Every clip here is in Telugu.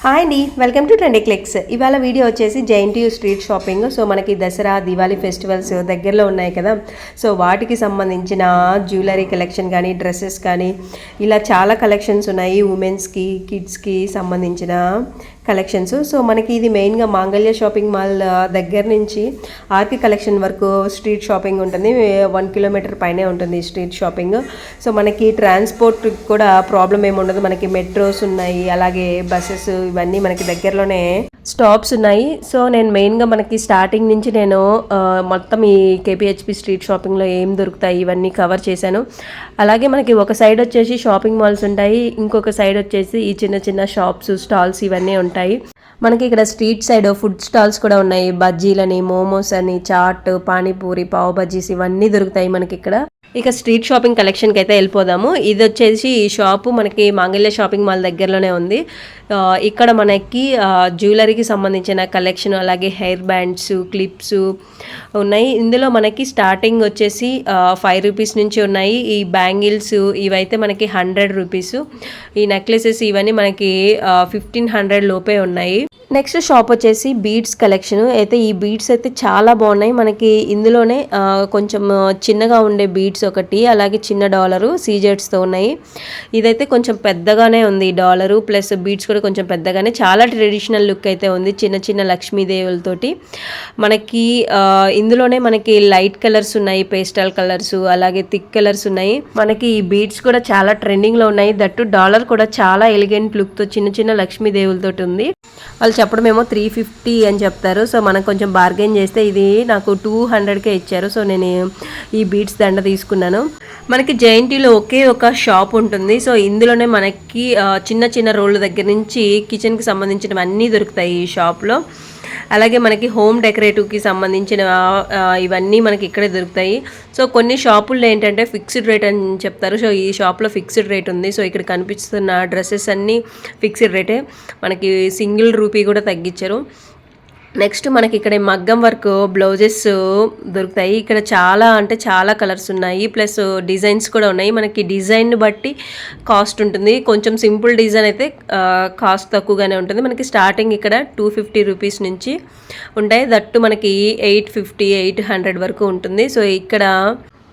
హాయ్ అండి, వెల్కమ్ టు ట్రెండీ క్లిక్స్. ఇవాళ వీడియో వచ్చేసి జేఎన్టీయూ స్ట్రీట్ షాపింగ్. సో మనకి దసరా, దివాళీ ఫెస్టివల్స్ దగ్గరలో ఉన్నాయి కదా. సో వాటికి సంబంధించిన జ్యువెలరీ కలెక్షన్ కానీ, డ్రెస్సెస్ కానీ, ఇలా చాలా కలెక్షన్స్ ఉన్నాయి. ఉమెన్స్కి, కిడ్స్కి సంబంధించిన కలెక్షన్స్. సో మనకి ఇది మెయిన్గా మాంగళ్య షాపింగ్ మాల్ దగ్గర నుంచి ఆర్కి కలెక్షన్ వరకు స్ట్రీట్ షాపింగ్ ఉంటుంది. 1 కిలోమీటర్ పైనే ఉంటుంది స్ట్రీట్ షాపింగ్. సో మనకి ట్రాన్స్పోర్ట్ కూడా ప్రాబ్లం ఏమి ఉండదు. మనకి మెట్రోస్ ఉన్నాయి, అలాగే బస్సెస్, ఇవన్నీ మనకి దగ్గరలోనే స్టాప్స్ ఉన్నాయి. సో నేను మెయిన్గా మనకి స్టార్టింగ్ నుంచి నేను మొత్తం ఈ కేపీహెచ్పి స్ట్రీట్ షాపింగ్లో ఏం దొరుకుతాయి ఇవన్నీ కవర్ చేశాను. అలాగే మనకి ఒక సైడ్ వచ్చేసి షాపింగ్ మాల్స్ ఉంటాయి, ఇంకొక సైడ్ వచ్చేసి ఈ చిన్న చిన్న షాప్స్, స్టాల్స్ ఇవన్నీ ఉంటాయి. మనకి ఇక్కడ స్ట్రీట్ సైడ్ ఫుడ్ స్టాల్స్ కూడా ఉన్నాయి. బజ్జీలని, మోమోస్ అని, చాట్, పానీపూరి, పావ్ బజ్జీస్ ఇవన్నీ దొరుకుతాయి మనకి ఇక్కడ. ఇక స్ట్రీట్ షాపింగ్ కలెక్షన్కి అయితే వెళ్ళిపోదాము. ఇది వచ్చేసి ఈ షాపు మనకి మాంగళ్య షాపింగ్ మాల్ దగ్గరలోనే ఉంది. ఇక్కడ మనకి జ్యువెలరీకి సంబంధించిన కలెక్షన్, అలాగే హెయిర్ బ్యాండ్స్, క్లిప్స్ ఉన్నాయి. ఇందులో మనకి స్టార్టింగ్ వచ్చేసి 5 రూపీస్ నుంచి ఉన్నాయి. ఈ బ్యాంగిల్స్ ఇవైతే మనకి 100 రూపీస్. ఈ నెక్లెసెస్ ఇవన్నీ మనకి 1500 లోపే ఉన్నాయి. నెక్స్ట్ షాప్ వచ్చేసి బీడ్స్ కలెక్షన్. అయితే ఈ బీడ్స్ అయితే చాలా బాగున్నాయి. మనకి ఇందులోనే కొంచెం చిన్నగా ఉండే బీడ్స్ ఒకటి, అలాగే చిన్న డాలరు సీజెట్స్తో ఉన్నాయి. ఇదైతే కొంచెం పెద్దగానే ఉంది, డాలరు ప్లస్ బీడ్స్ కూడా కొంచెం పెద్దగానే. చాలా ట్రెడిషనల్ లుక్ అయితే ఉంది, చిన్న చిన్న లక్ష్మీదేవులతోటి. మనకి ఇందులోనే మనకి లైట్ కలర్స్ ఉన్నాయి, పేస్టల్ కలర్స్, అలాగే థిక్ కలర్స్ ఉన్నాయి. మనకి ఈ బీడ్స్ కూడా చాలా ట్రెండింగ్లో ఉన్నాయి. దట్టు డాలర్ కూడా చాలా ఎలిగెంట్ లుక్తో చిన్న చిన్న లక్ష్మీదేవులతోటి ఉంది. వాళ్ళు చెప్పడమేమో 350 అని చెప్తారు. సో మనం కొంచెం బార్గెన్ చేస్తే ఇది నాకు 200కే ఇచ్చారు. సో నేను ఈ బీడ్స్ దండ తీసుకున్నాను. మనకి జేఎన్టీయూలో ఒకే ఒక షాప్ ఉంటుంది. సో ఇందులోనే మనకి చిన్న చిన్న రోళ్ళ దగ్గర నుంచి కిచెన్కి సంబంధించినవన్నీ దొరుకుతాయి ఈ షాప్లో. అలాగే మనకి హోమ్ డెకరేటివ్కి సంబంధించిన ఇవన్నీ మనకి ఇక్కడే దొరుకుతాయి. సో కొన్ని షాపుల్లో ఏంటంటే ఫిక్స్డ్ రేట్ అని చెప్తారు. సో ఈ షాప్లో ఫిక్స్డ్ రేట్ ఉంది. సో ఇక్కడ కనిపిస్తున్న డ్రెస్సెస్ అన్నీ ఫిక్స్డ్ రేటే, మనకి సింగిల్ రూపీ కూడా తగ్గించారు. నెక్స్ట్ మనకి ఇక్కడ మగ్గం వర్క్ బ్లౌజెస్ దొరుకుతాయి. ఇక్కడ చాలా అంటే చాలా కలర్స్ ఉన్నాయి, ప్లస్ డిజైన్స్ కూడా ఉన్నాయి. మనకి డిజైన్ బట్టి కాస్ట్ ఉంటుంది. కొంచెం సింపుల్ డిజైన్ అయితే కాస్ట్ తక్కువగానే ఉంటుంది. మనకి స్టార్టింగ్ ఇక్కడ 250 రూపీస్ నుంచి ఉంటాయి. దట్టు మనకి 850, 800 వరకు ఉంటుంది. సో ఇక్కడ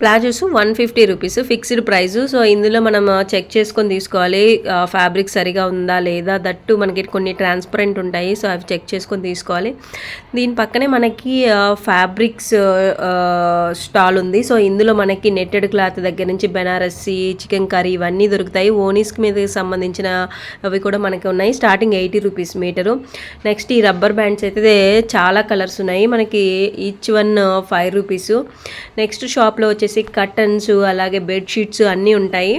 palazzos 150 rupees fixed price. So ఇందులో మనం చెక్ చేసుకొని తీసుకోవాలి, ఫ్యాబ్రిక్ సరిగా ఉందా లేదా. దట్టు మనకి కొన్ని ట్రాన్స్పరెంట్ ఉంటాయి. సో అవి చెక్ చేసుకొని తీసుకోవాలి. దీని పక్కనే మనకి ఫ్యాబ్రిక్స్ స్టాల్ ఉంది. సో ఇందులో మనకి నెట్టెడ్ క్లాత్ దగ్గర నుంచి బెనారస్సి, చికెన్ కర్రీ ఇవన్నీ దొరుకుతాయి. ఓనీస్కి మీద సంబంధించిన అవి కూడా మనకి ఉన్నాయి. Starting 80 rupees metre. నెక్స్ట్ ఈ రబ్బర్ బ్యాండ్స్ అయితే చాలా కలర్స్ ఉన్నాయి. మనకి ఈచ్ వన్ 5 రూపీస్. నెక్స్ట్ షాప్లో వచ్చేసి కర్టన్స్, అలాగే బెడ్షీట్స్ అన్నీ ఉంటాయి.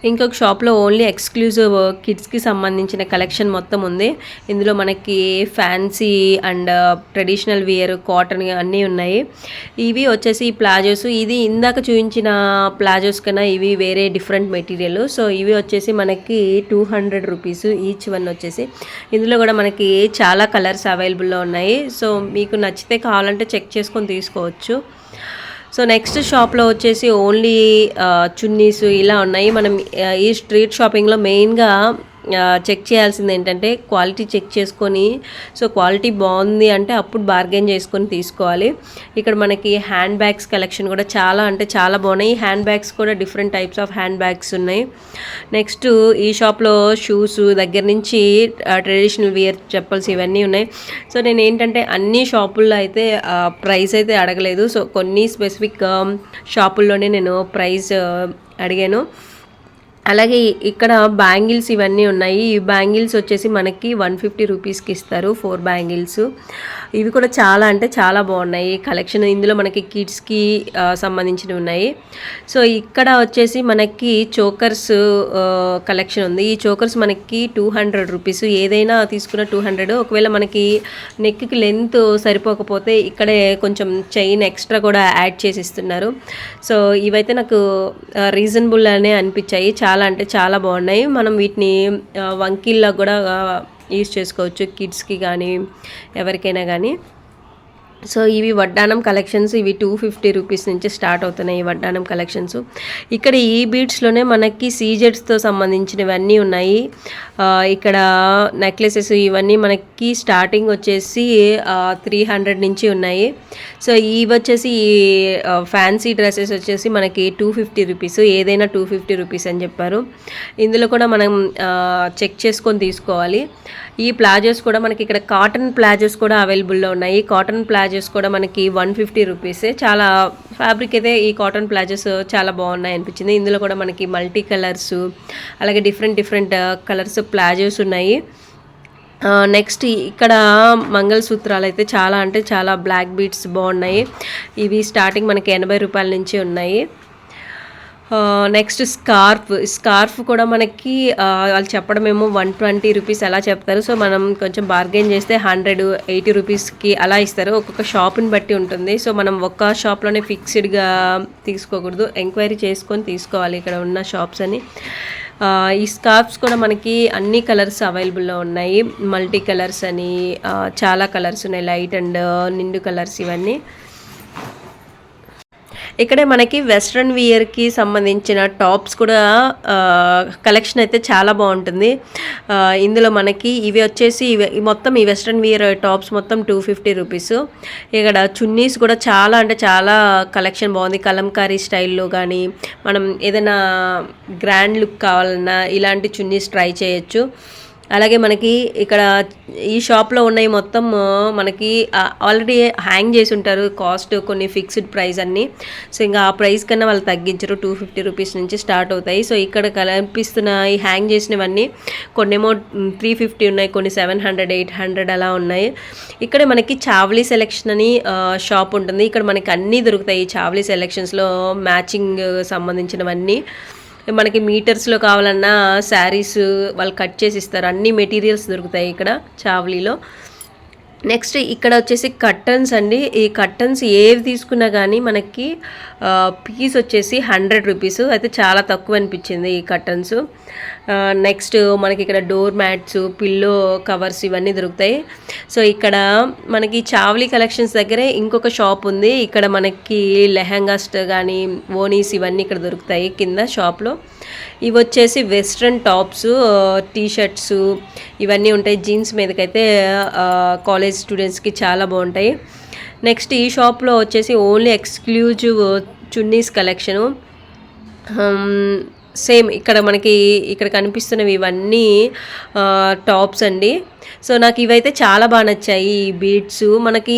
ఇంకొక షాప్లో ఓన్లీ ఎక్స్క్లూజివ్ కిడ్స్కి సంబంధించిన కలెక్షన్ మొత్తం ఉంది. ఇందులో మనకి fancy and traditional wear, cotton అన్నీ ఉన్నాయి. ఇవి వచ్చేసి ప్లాజోస్. ఇది ఇందాక చూపించిన ప్లాజోస్ కన్నా ఇవి వేరే డిఫరెంట్ మెటీరియల్. సో ఇవి వచ్చేసి మనకి 200 రూపీస్ ఈచ్ వన్ వచ్చేసి. ఇందులో కూడా మనకి చాలా కలర్స్ అవైలబుల్లో ఉన్నాయి. సో మీకు నచ్చితే కావాలంటే చెక్ చేసుకొని తీసుకోవచ్చు. సో నెక్స్ట్ షాప్లో వచ్చేసి ఓన్లీ చున్నీస్ ఇలా ఉన్నాయి. మనం ఈ స్ట్రీట్ షాపింగ్లో మెయిన్గా చెక్ చేయాల్సింది ఏంటంటే క్వాలిటీ చెక్ చేసుకొని, సో క్వాలిటీ బాగుంది అంటే అప్పుడు బార్గెన్ చేసుకొని తీసుకోవాలి. ఇక్కడ మనకి హ్యాండ్ బ్యాగ్స్ కలెక్షన్ కూడా చాలా అంటే చాలా బాగున్నాయి. హ్యాండ్ బ్యాగ్స్ కూడా different types of hand bags ఉన్నాయి. నెక్స్ట్ ఈ షాప్లో షూస్ దగ్గర నుంచి ట్రెడిషనల్ వేర్ చెప్పల్స్ ఇవన్నీ ఉన్నాయి. సో నేను ఏంటంటే అన్ని షాపుల్లో అయితే ప్రైస్ అయితే అడగలేదు. సో కొన్ని స్పెసిఫిక్ షాపుల్లోనే నేను ప్రైస్ అడిగాను. అలాగే ఇక్కడ బ్యాంగిల్స్ ఇవన్నీ ఉన్నాయి. ఈ బ్యాంగిల్స్ వచ్చేసి మనకి 150 రూపీస్కి ఇస్తారు, 4 బ్యాంగిల్స్. ఇవి కూడా చాలా అంటే చాలా బాగున్నాయి కలెక్షన్. ఇందులో మనకి కిడ్స్కి సంబంధించినవి ఉన్నాయి. సో ఇక్కడ వచ్చేసి మనకి చోకర్స్ కలెక్షన్ ఉంది. ఈ చోకర్స్ మనకి 200 రూపీస్. ఏదైనా తీసుకున్న 200. ఒకవేళ మనకి నెక్కి లెంత్ సరిపోకపోతే ఇక్కడే కొంచెం చైన్ ఎక్స్ట్రా కూడా యాడ్ చేసి ఇస్తున్నారు. సో ఇవైతే నాకు రీజనబుల్ అనే అనిపించాయి. చాలా అంటే చాలా బాగున్నాయి. మనం వీటిని వంకీల్లో కూడా యూజ్ చేసుకోవచ్చు, కిడ్స్కి కానీ ఎవరికైనా కానీ. సో ఇవి వడ్డానం కలెక్షన్స్, ఇవి 250 రూపీస్ నుంచి స్టార్ట్ అవుతున్నాయి ఈ వడ్డానం కలెక్షన్స్. ఇక్కడ ఈ బీడ్స్లోనే మనకి సీజెడ్స్తో సంబంధించినవన్నీ ఉన్నాయి. ఇక్కడ నెక్లెసెస్ ఇవన్నీ మనకి స్టార్టింగ్ వచ్చేసి 300 నుంచి ఉన్నాయి. సో ఇవి వచ్చేసి ఫ్యాన్సీ డ్రెస్సెస్ వచ్చేసి మనకి 250 రూపీస్, ఏదైనా 250 రూపీస్ అని చెప్పారు. ఇందులో కూడా మనం చెక్ చేసుకొని తీసుకోవాలి. ఈ ప్లాజోస్ కూడా మనకి ఇక్కడ కాటన్ ప్లాజోస్ కూడా అవైలబుల్లో ఉన్నాయి. కాటన్ ప్లాజోస్ కూడా మనకి 150 రూపీసే. చాలా ఫ్యాబ్రిక్ అయితే ఈ కాటన్ ప్లాజోస్ చాలా బాగున్నాయి అనిపించింది. ఇందులో కూడా మనకి మల్టీ కలర్స్, అలాగే డిఫరెంట్ కలర్స్ ప్లాజోస్ ఉన్నాయి. నెక్స్ట్ ఇక్కడ మంగళసూత్రాలు అయితే చాలా అంటే చాలా బ్లాక్ బీడ్స్ బాగున్నాయి. ఇవి స్టార్టింగ్ మనకి 80 రూపాయల నుంచి ఉన్నాయి. నెక్స్ట్ స్కార్ఫ్ కూడా మనకి వాళ్ళు చెప్పడమేమో 120 రూపీస్ అలా చెప్తారు. సో మనం కొంచెం బార్గెన్ చేస్తే 180 రూపీస్కి అలా ఇస్తారు. ఒక్కొక్క షాప్ని బట్టి ఉంటుంది. సో మనం ఒక్క షాప్లోనే ఫిక్స్డ్గా తీసుకోకూడదు, ఎంక్వైరీ చేసుకొని తీసుకోవాలి ఇక్కడ ఉన్న షాప్స్ అని. ఈ స్కార్ఫ్స్ కూడా మనకి అన్ని కలర్స్ అవైలబుల్లో ఉన్నాయి. మల్టీ కలర్స్ అని చాలా కలర్స్ ఉన్నాయి, లైట్ అండ్ నిండు కలర్స్ ఇవన్నీ. ఇక్కడే మనకి వెస్ట్రన్ వియర్కి సంబంధించిన టాప్స్ కూడా కలెక్షన్ అయితే చాలా బాగుంటుంది. ఇందులో మనకి ఇవి వచ్చేసి మొత్తం ఈ వెస్ట్రన్ వియర్ టాప్స్ మొత్తం 250 రూపీస్. ఇక్కడ చున్నీస్ కూడా చాలా అంటే చాలా కలెక్షన్ బాగుంది. కలంకారీ స్టైల్లో కానీ మనం ఏదైనా గ్రాండ్ లుక్ కావాలన్నా ఇలాంటి చున్నీస్ ట్రై చేయొచ్చు. అలాగే మనకి ఇక్కడ ఈ షాప్లో ఉన్నాయి మొత్తం మనకి ఆల్రెడీ హ్యాంగ్ చేసి ఉంటారు కాస్ట్, కొన్ని ఫిక్స్డ్ ప్రైస్ అన్నీ. సో ఇంకా ఆ ప్రైస్ కన్నా వాళ్ళు తగ్గించరు, 250 రూపీస్ నుంచి స్టార్ట్ అవుతాయి. సో ఇక్కడ కనిపిస్తున్న ఈ హ్యాంగ్ చేసినవన్నీ కొన్నేమో 350 ఉన్నాయి, కొన్ని 700, 800 అలా ఉన్నాయి. ఇక్కడ మనకి చావ్లీ సెలెక్షన్ అని షాప్ ఉంటుంది. ఇక్కడ మనకి అన్నీ దొరుకుతాయి. చావ్లీ సెలెక్షన్స్లో మ్యాచింగ్ సంబంధించినవన్నీ మనకి మీటర్స్లో కావాలన్నా శారీస్ వాళ్ళు కట్ చేసి ఇస్తారు. అన్ని మెటీరియల్స్ దొరుకుతాయి ఇక్కడ చావ్లీలో. నెక్స్ట్ ఇక్కడ వచ్చేసి కర్టన్స్ అండి. ఈ కర్టన్స్ ఏవి తీసుకున్నా కానీ మనకి పీస్ వచ్చేసి 100 రూపీస్, అయితే చాలా తక్కువ అనిపించింది ఈ కర్టన్స్. నెక్స్ట్ మనకి ఇక్కడ డోర్ మ్యాట్స్, పిల్లో కవర్స్ ఇవన్నీ దొరుకుతాయి. సో ఇక్కడ మనకి చావ్లీ కలెక్షన్స్ దగ్గరే ఇంకొక షాప్ ఉంది. ఇక్కడ మనకి లెహంగాస్ కానీ ఓనీస్ ఇవన్నీ ఇక్కడ దొరుకుతాయి కింద షాప్లో. ఇవి వచ్చేసి వెస్ట్రన్ టాప్స్, టీషర్ట్స్ ఇవన్నీ ఉంటాయి. జీన్స్ మీదకైతే కాలేజ్ స్టూడెంట్స్కి చాలా బాగుంటాయి. నెక్స్ట్ ఈ షాప్లో వచ్చేసి only exclusive chunnis collection. Same ఇక్కడ మనకి ఇక్కడ కనిపిస్తున్నవి ఇవన్నీ టాప్స్ అండి. సో నాకు ఇవైతే చాలా బాగా నచ్చాయి. ఈ బీడ్స్ మనకి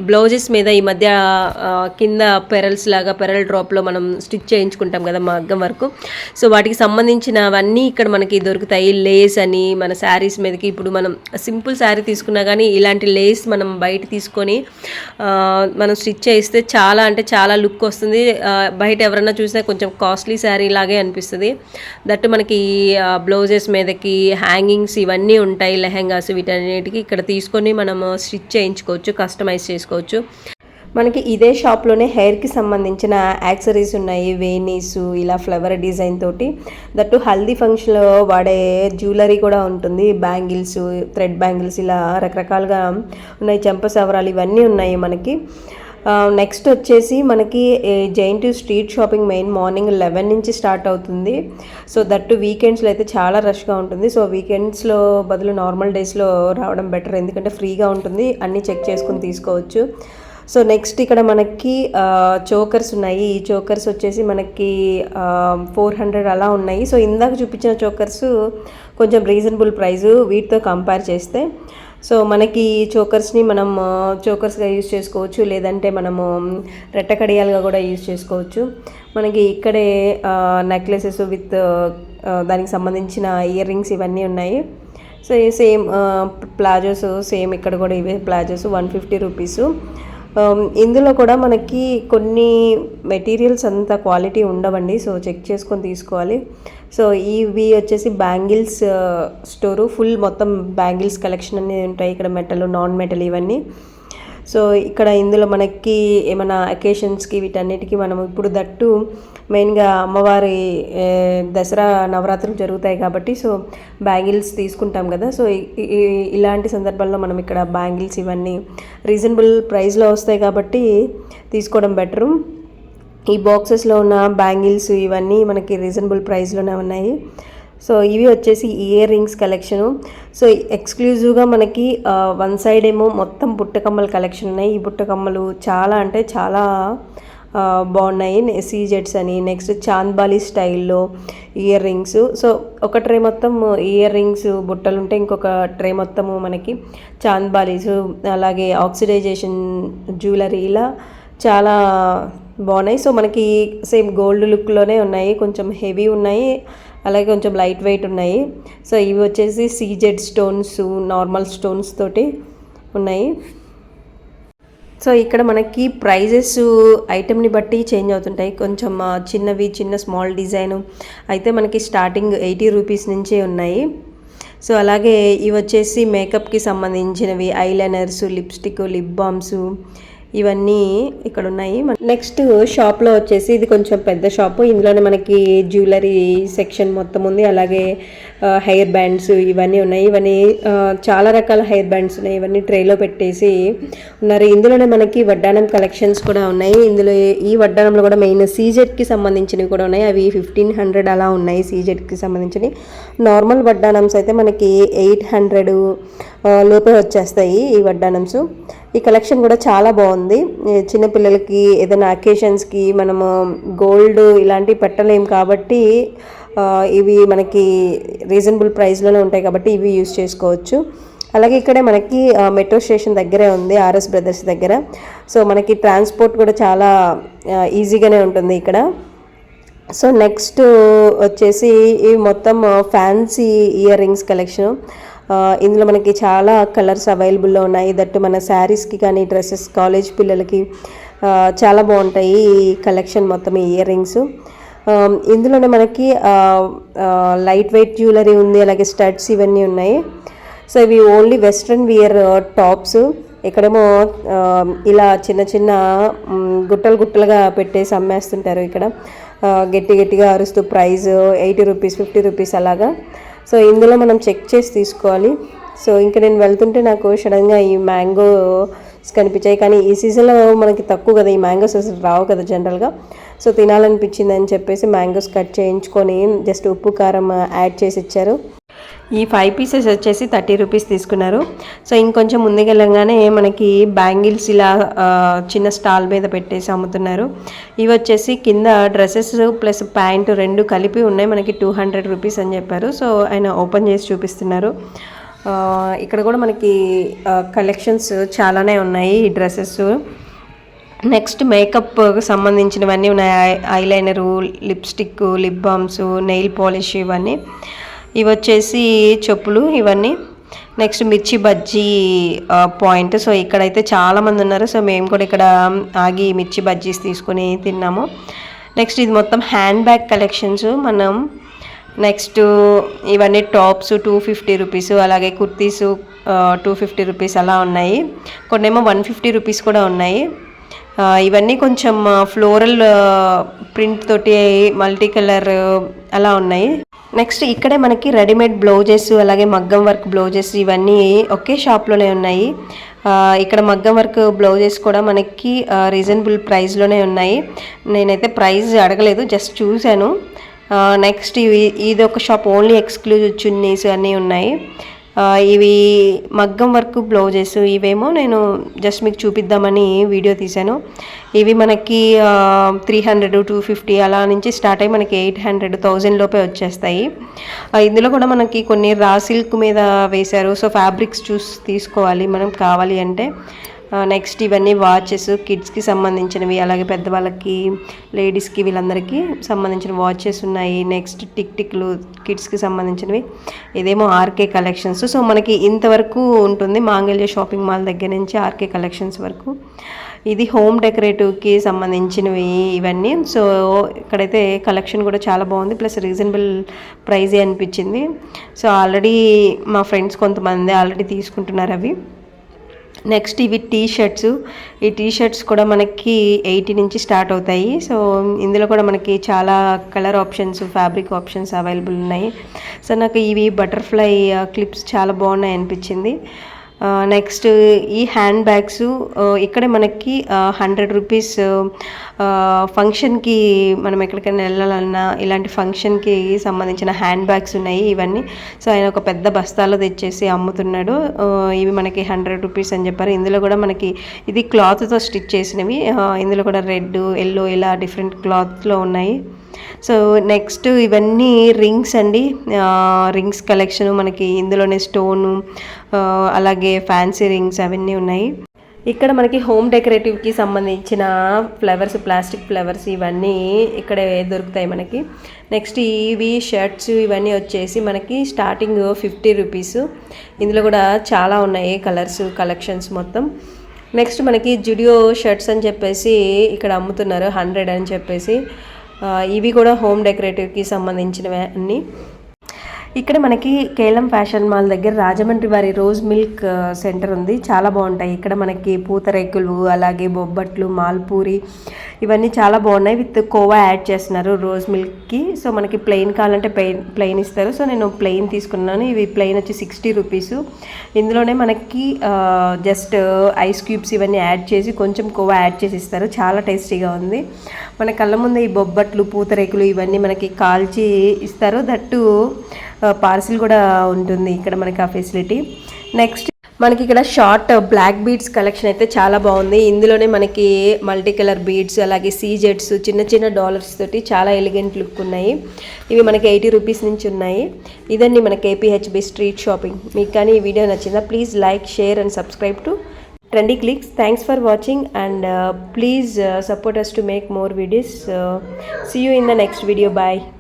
బ్లౌజెస్ మీద ఈ మధ్య కింద పెరల్స్ లాగా పెరల్ డ్రాప్లో మనం స్టిచ్ చేయించుకుంటాం కదా మగ్గం వరకు. సో వాటికి సంబంధించినవన్నీ ఇక్కడ మనకి దొరుకుతాయి. లేస్ అని మన శారీస్ మీదకి, ఇప్పుడు మనం సింపుల్ శారీ తీసుకున్నా కానీ ఇలాంటి లేస్ మనం బయట తీసుకొని మనం స్టిచ్ చేస్తే చాలా అంటే చాలా లుక్ వస్తుంది. బయట ఎవరన్నా చూసినా కొంచెం కాస్ట్లీ శారీ లాగే అనిపిస్తుంది. దట్టు మనకి బ్లౌజెస్ మీదకి హ్యాంగింగ్స్ ఇవన్నీ ఉంటాయి, లెహంగాస్ వీటన్నిటికి ఇక్కడ తీసుకొని మనం స్టిచ్ చేయించుకోవచ్చు, కస్టమైజ్ చేసుకోవచ్చు. మనకి ఇదే షాప్లోనే హెయిర్కి సంబంధించిన యాక్సరీస్ ఉన్నాయి, వేనీస్ ఇలా ఫ్లవర్ డిజైన్ తోటి. దట్టు హల్దీ ఫంక్షన్లో వాడే జ్యువెలరీ కూడా ఉంటుంది. బ్యాంగిల్స్, థ్రెడ్ బ్యాంగిల్స్ ఇలా రకరకాలుగా ఉన్నాయి. చెంపసవరాలు ఇవన్నీ ఉన్నాయి మనకి. నెక్స్ట్ వచ్చేసి మనకి giant street shopping main morning 11 నుంచి స్టార్ట్ అవుతుంది. సో దట్టు వీకెండ్స్లో అయితే చాలా రష్గా ఉంటుంది. సో వీకెండ్స్లో బదులు నార్మల్ డేస్లో రావడం బెటర్, ఎందుకంటే ఫ్రీగా ఉంటుంది, అన్నీ చెక్ చేసుకుని తీసుకోవచ్చు. సో నెక్స్ట్ ఇక్కడ మనకి చోకర్స్ ఉన్నాయి. ఈ చోకర్స్ వచ్చేసి మనకి 400 అలా ఉన్నాయి. సో ఇందాక చూపించిన చోకర్స్ కొంచెం రీజనబుల్ ప్రైస్ వీటితో కంపేర్ చేస్తే. సో మనకి చోకర్స్ని మనం చోకర్స్గా యూజ్ చేసుకోవచ్చు, లేదంటే మనము రెట్టకడియాలుగా కూడా యూజ్ చేసుకోవచ్చు. మనకి ఇక్కడే నెక్లెసెస్ విత్ దానికి సంబంధించిన ఇయర్ రింగ్స్ ఇవన్నీ ఉన్నాయి. సో సేమ్ ప్లాజోస్, సేమ్ ఇక్కడ కూడా ఇవే ప్లాజోస్ 150 రూపీసు. ఇందులో కూడా మనకి కొన్ని మెటీరియల్స్ అంత క్వాలిటీ ఉండవండి, సో చెక్ చేసుకొని తీసుకోవాలి. సో ఇవి వచ్చేసి బ్యాంగిల్స్ స్టోరు, ఫుల్ మొత్తం బ్యాంగిల్స్ కలెక్షన్ అన్నీ ఉంటాయి ఇక్కడ, మెటల్, నాన్ మెటల్ ఇవన్నీ. సో ఇక్కడ ఇందులో మనకి ఏమైనా అకేషన్స్కి వీటన్నిటికీ మనం ఇప్పుడు దట్టు మెయిన్గా అమ్మవారి దసరా నవరాత్రులు జరుగుతాయి కాబట్టి సో బ్యాంగిల్స్ తీసుకుంటాం కదా. సో ఇలాంటి సందర్భాల్లో మనం ఇక్కడ బ్యాంగిల్స్ ఇవన్నీ రీజనబుల్ ప్రైస్లో వస్తాయి కాబట్టి తీసుకోవడం బెటరు. ఈ బాక్సెస్లో ఉన్న బ్యాంగిల్స్ ఇవన్నీ మనకి రీజనబుల్ ప్రైస్లోనే ఉన్నాయి. సో ఇవి వచ్చేసి ఇయర్ రింగ్స్ కలెక్షను. సో ఎక్స్క్లూజివ్గా మనకి వన్ సైడ్ ఏమో మొత్తం బుట్టకమ్మల కలెక్షన్ ఉన్నాయి. ఈ బుట్టకమ్మలు చాలా అంటే చాలా బాగున్నాయి. సీజెట్స్ అని, నెక్స్ట్ చాంద్బాలి స్టైల్లో ఇయర్ రింగ్స్. సో ఒక ట్రే మొత్తం ఇయర్ రింగ్స్ బుట్టలు ఉంటే ఇంకొక ట్రే మొత్తము మనకి చాంద్బాలీస్, అలాగే ఆక్సిడైజేషన్ జ్యువెలరీ, ఇలా చాలా బాగున్నాయి. సో మనకి సేమ్ గోల్డ్ లుక్లోనే ఉన్నాయి, కొంచెం హెవీ ఉన్నాయి, అలాగే కొంచెం లైట్ వెయిట్ ఉన్నాయి. సో ఇవి వచ్చేసి సీజెడ్ స్టోన్స్, నార్మల్ స్టోన్స్ తోటి ఉన్నాయి. సో ఇక్కడ మనకి ప్రైజెస్ ఐటెంని బట్టి చేంజ్ అవుతుంటాయి. కొంచెం చిన్నవి, చిన్న స్మాల్ డిజైన్ అయితే మనకి స్టార్టింగ్ 80 రూపీస్ నుంచే ఉన్నాయి. సో అలాగే ఇవి వచ్చేసి మేకప్కి సంబంధించినవి, ఐలైనర్స్, లిప్స్టిక్, లిప్ బామ్స్ ఇవన్నీ ఇక్కడ ఉన్నాయి. నెక్స్ట్ షాప్లో వచ్చేసి ఇది కొంచెం పెద్ద షాపు. ఇందులోనే మనకి జ్యువెలరీ సెక్షన్ మొత్తం ఉంది, అలాగే హెయిర్ బ్యాండ్స్ ఇవన్నీ ఉన్నాయి. ఇవన్నీ చాలా రకాల హెయిర్ బ్యాండ్స్ ఉన్నాయి, ఇవన్నీ ట్రేలో పెట్టేసి ఉన్నారు. ఇందులోనే మనకి వడ్డానం కలెక్షన్స్ కూడా ఉన్నాయి. ఇందులో ఈ వడ్డానంలో కూడా మెయిన్ సీజెడ్కి సంబంధించినవి కూడా ఉన్నాయి. అవి 1500 అలా ఉన్నాయి సీజెడ్కి సంబంధించినవి. నార్మల్ వడ్డానమ్స్ అయితే మనకి 800 లోపే వచ్చేస్తాయి ఈ వడ్డానమ్స్. ఈ కలెక్షన్ కూడా చాలా బాగుంది. చిన్నపిల్లలకి ఏదైనా అకేషన్స్కి మనము గోల్డ్ ఇలాంటివి పెట్టలేము కాబట్టి ఇవి మనకి రీజనబుల్ ప్రైస్లోనే ఉంటాయి కాబట్టి ఇవి యూస్ చేసుకోవచ్చు. అలాగే ఇక్కడే మనకి మెట్రో స్టేషన్ దగ్గరే ఉంది, ఆర్ఎస్ బ్రదర్స్ దగ్గర. సో మనకి ట్రాన్స్పోర్ట్ కూడా చాలా ఈజీగానే ఉంటుంది ఇక్కడ. సో నెక్స్ట్ వచ్చేసి ఇవి మొత్తం ఫ్యాన్సీ ఇయర్ రింగ్స్ కలెక్షన్. ఇందులో మనకి చాలా కలర్స్ అవైలబుల్లో ఉన్నాయి. దట్టు మన శారీస్కి కానీ, డ్రెస్సెస్, కాలేజ్ పిల్లలకి చాలా బాగుంటాయి ఈ కలెక్షన్ మొత్తం ఈ ఇయర్ రింగ్స్. ఇందులోనే మనకి లైట్ వెయిట్ జ్యువెలరీ ఉంది, అలాగే స్టడ్స్ ఇవన్నీ ఉన్నాయి. సో ఇవి ఓన్లీ వెస్ట్రన్ వియర్ టాప్స్. ఇక్కడేమో ఇలా చిన్న చిన్న గుట్టలు గుట్టలుగా పెట్టేసి అమ్మేస్తుంటారు. ఇక్కడ గట్టిగా అరుస్తూ ప్రైస్ 80 రూపీస్, 50 రూపీస్ అలాగా. సో ఇందులో మనం చెక్ చేసి తీసుకోవాలి. సో ఇంకా నేను వెళ్తుంటే నాకు సడన్గా ఈ మ్యాంగోస్ కనిపించాయి, కానీ ఈ సీజన్లో మనకి తక్కువ కదా, ఈ మ్యాంగోస్ అసలు రావు కదా జనరల్గా. సో తినాలనిపించింది అని చెప్పేసి మ్యాంగోస్ కట్ చేయించుకొని జస్ట్ ఉప్పు కారం యాడ్ చేసి ఇచ్చారు. ఈ 5 పీసెస్ వచ్చేసి 30 రూపీస్ తీసుకున్నారు. సో ఇంకొంచెం ముందుకెళ్ళంగానే మనకి బ్యాంగిల్స్ ఇలా చిన్న స్టాల్ మీద పెట్టేసి అమ్ముతున్నారు. ఇవి వచ్చేసి కింద డ్రెస్సెస్ ప్లస్ ప్యాంటు 2 కలిపి ఉన్నాయి, మనకి 200 రూపీస్ అని చెప్పారు. సో ఆయన ఓపెన్ చేసి చూపిస్తున్నారు. ఇక్కడ కూడా మనకి కలెక్షన్స్ చాలానే ఉన్నాయి ఈ డ్రెస్సెస్. నెక్స్ట్ మేకప్ సంబంధించినవన్నీ ఉన్నాయి, eyeliner, lipstick, lip balms, nail polish ఇవన్నీ. ఇవి వచ్చేసి చెప్పులు ఇవన్నీ. నెక్స్ట్ మిర్చి బజ్జీ పాయింట్. సో ఇక్కడైతే చాలామంది ఉన్నారు. సో మేము కూడా ఇక్కడ ఆగి మిర్చి బజ్జీస్ తీసుకొని తిన్నాము. నెక్స్ట్ ఇది మొత్తం హ్యాండ్ బ్యాగ్ కలెక్షన్స్ మనం. నెక్స్ట్ ఇవన్నీ టాప్స్ 250 రూపీస్, అలాగే కుర్తీస్ 250 రూపీస్ అలా ఉన్నాయి. కొన్నేమో 150 రూపీస్ కూడా ఉన్నాయి. ఇవన్నీ కొంచెం ఫ్లోరల్ ప్రింట్ తోటి మల్టీ కలర్ అలా ఉన్నాయి. నెక్స్ట్ ఇక్కడే మనకి రెడీమేడ్ బ్లౌజెస్, అలాగే మగ్గం వర్క్ బ్లౌజెస్ ఇవన్నీ ఒకే షాప్లోనే ఉన్నాయి. ఇక్కడ మగ్గం వర్క్ బ్లౌజెస్ కూడా మనకి రీజనబుల్ ప్రైస్లోనే ఉన్నాయి. నేనైతే ప్రైస్ అడగలేదు, జస్ట్ చూశాను. నెక్స్ట్ ఇది ఒక షాప్ ఓన్లీ ఎక్స్క్లూజివ్ చున్నీస్ అన్నీ ఉన్నాయి. ఇవి మగ్గం వర్క్ బ్లౌజెస్. ఇవేమో నేను జస్ట్ మీకు చూపిద్దామని వీడియో తీశాను. ఇవి మనకి 300, 250 అలా నుంచి స్టార్ట్ అయ్యి మనకి 800, 1000 లోపే వచ్చేస్తాయి. ఇందులో కూడా మనకి కొన్ని రా సిల్క్ మీద వేశారు. సో ఫ్యాబ్రిక్స్ చూసి తీసుకోవాలి మనం కావాలి అంటే. నెక్స్ట్ ఇవన్నీ వాచెస్, కిడ్స్కి సంబంధించినవి, అలాగే పెద్దవాళ్ళకి, లేడీస్కి, వీళ్ళందరికీ సంబంధించిన వాచెస్ ఉన్నాయి. నెక్స్ట్ టిక్లు కిడ్స్కి సంబంధించినవి. ఇదేమో ఆర్కే కలెక్షన్స్. సో మనకి ఇంతవరకు ఉంటుంది మాంగళ్య షాపింగ్ మాల్ దగ్గర నుంచి ఆర్కే కలెక్షన్స్ వరకు. ఇది హోమ్ డెకరేటివ్కి సంబంధించినవి ఇవన్నీ. సో ఇక్కడైతే కలెక్షన్ కూడా చాలా బాగుంది, ప్లస్ రీజనబుల్ ప్రైజే అనిపించింది. సో ఆల్రెడీ మా ఫ్రెండ్స్ కొంతమంది ఆల్రెడీ తీసుకుంటున్నారు అవి. నెక్స్ట్ ఇవి టీ షర్ట్స్. ఈ టీ షర్ట్స్ కూడా మనకి 80 నుంచి స్టార్ట్ అవుతాయి. సో ఇందులో కూడా మనకి చాలా colour options, fabric options available ఉన్నాయి. సో నాకు ఇవి బటర్ఫ్లై క్లిప్స్ చాలా బాగున్నాయి అనిపించింది. నెక్స్ట్ ఈ హ్యాండ్ బ్యాగ్స్ ఇక్కడే మనకి 100 రూపీస్ ఫంక్షన్కి మనం ఎక్కడికైనా వెళ్ళాలన్నా ఇలాంటి ఫంక్షన్కి సంబంధించిన హ్యాండ్ బ్యాగ్స్ ఉన్నాయి ఇవన్నీ. సో ఆయన ఒక పెద్ద బస్తాలో తెచ్చేసి అమ్ముతున్నాడు. ఇవి మనకి 100 రూపీస్ అని చెప్పారు. ఇందులో కూడా మనకి ఇది క్లాత్తో స్టిచ్ చేసినవి. ఇందులో కూడా రెడ్, ఎల్లో ఇలా డిఫరెంట్ క్లాత్లో ఉన్నాయి. సో నెక్స్ట్ ఇవన్నీ రింగ్స్ అండి. రింగ్స్ కలెక్షన్ మనకి ఇందులోనే స్టోను, అలాగే ఫ్యాన్సీ రింగ్స్ అవన్నీ ఉన్నాయి. ఇక్కడ మనకి హోమ్ డెకరేటివ్కి సంబంధించిన ఫ్లవర్స్, ప్లాస్టిక్ ఫ్లవర్స్ ఇవన్నీ ఇక్కడే దొరుకుతాయి మనకి. నెక్స్ట్ ఇవి షర్ట్స్ ఇవన్నీ వచ్చేసి మనకి స్టార్టింగ్ 50 రూపీస్. ఇందులో కూడా చాలా ఉన్నాయి కలర్స్, కలెక్షన్స్ మొత్తం. నెక్స్ట్ మనకి జుడియో షర్ట్స్ అని చెప్పేసి ఇక్కడ అమ్ముతున్నారు 100 అని చెప్పేసి. ఇవి కూడా హోమ్ డెకరేటివ్కి సంబంధించినవి అన్నీ. ఇక్కడ మనకి కేలం ఫ్యాషన్ మాల్ దగ్గర రాజమండ్రి వారి రోజ్ మిల్క్ సెంటర్ ఉంది. చాలా బాగుంటాయి. ఇక్కడ మనకి పూతరేకులు, అలాగే బొబ్బట్లు, మాల్పూరి ఇవన్నీ చాలా బాగున్నాయి. విత్ కోవా యాడ్ చేస్తున్నారు రోజ్ మిల్క్కి. సో మనకి ప్లెయిన్ కావాలంటే ప్లెయిన్ ఇస్తారు. సో నేను ప్లెయిన్ తీసుకున్నాను. ఇవి ప్లెయిన్ వచ్చి 60 రూపీస్. ఇందులోనే మనకి జస్ట్ ఐస్ క్యూబ్స్ ఇవన్నీ యాడ్ చేసి కొంచెం కోవా యాడ్ చేసి ఇస్తారు. చాలా టేస్టీగా ఉంది. మన కళ్ళ ముందే ఈ బొబ్బట్లు, పూతరేకులు ఇవన్నీ మనకి కాల్చి ఇస్తారు. దట్టు పార్సిల్ కూడా ఉంటుంది ఇక్కడ మనకి ఆ ఫెసిలిటీ. నెక్స్ట్ మనకి ఇక్కడ షార్ట్ బ్లాక్ బీడ్స్ కలెక్షన్ అయితే చాలా బాగుంది. ఇందులోనే మనకి మల్టీ కలర్ బీడ్స్, అలాగే సీజెట్స్, చిన్న చిన్న డాలర్స్ తోటి చాలా ఎలిగెంట్ లుక్ ఉన్నాయి. ఇవి మనకి 80 రూపీస్ నుంచి ఉన్నాయి. ఇదండి మన KPHB స్ట్రీట్ షాపింగ్. మీకు కానీ ఈ వీడియో నచ్చిందా? Please like, share and subscribe to Trendy Clicks. Thanks for watching and please support us to make more videos. See you in the next video. Bye.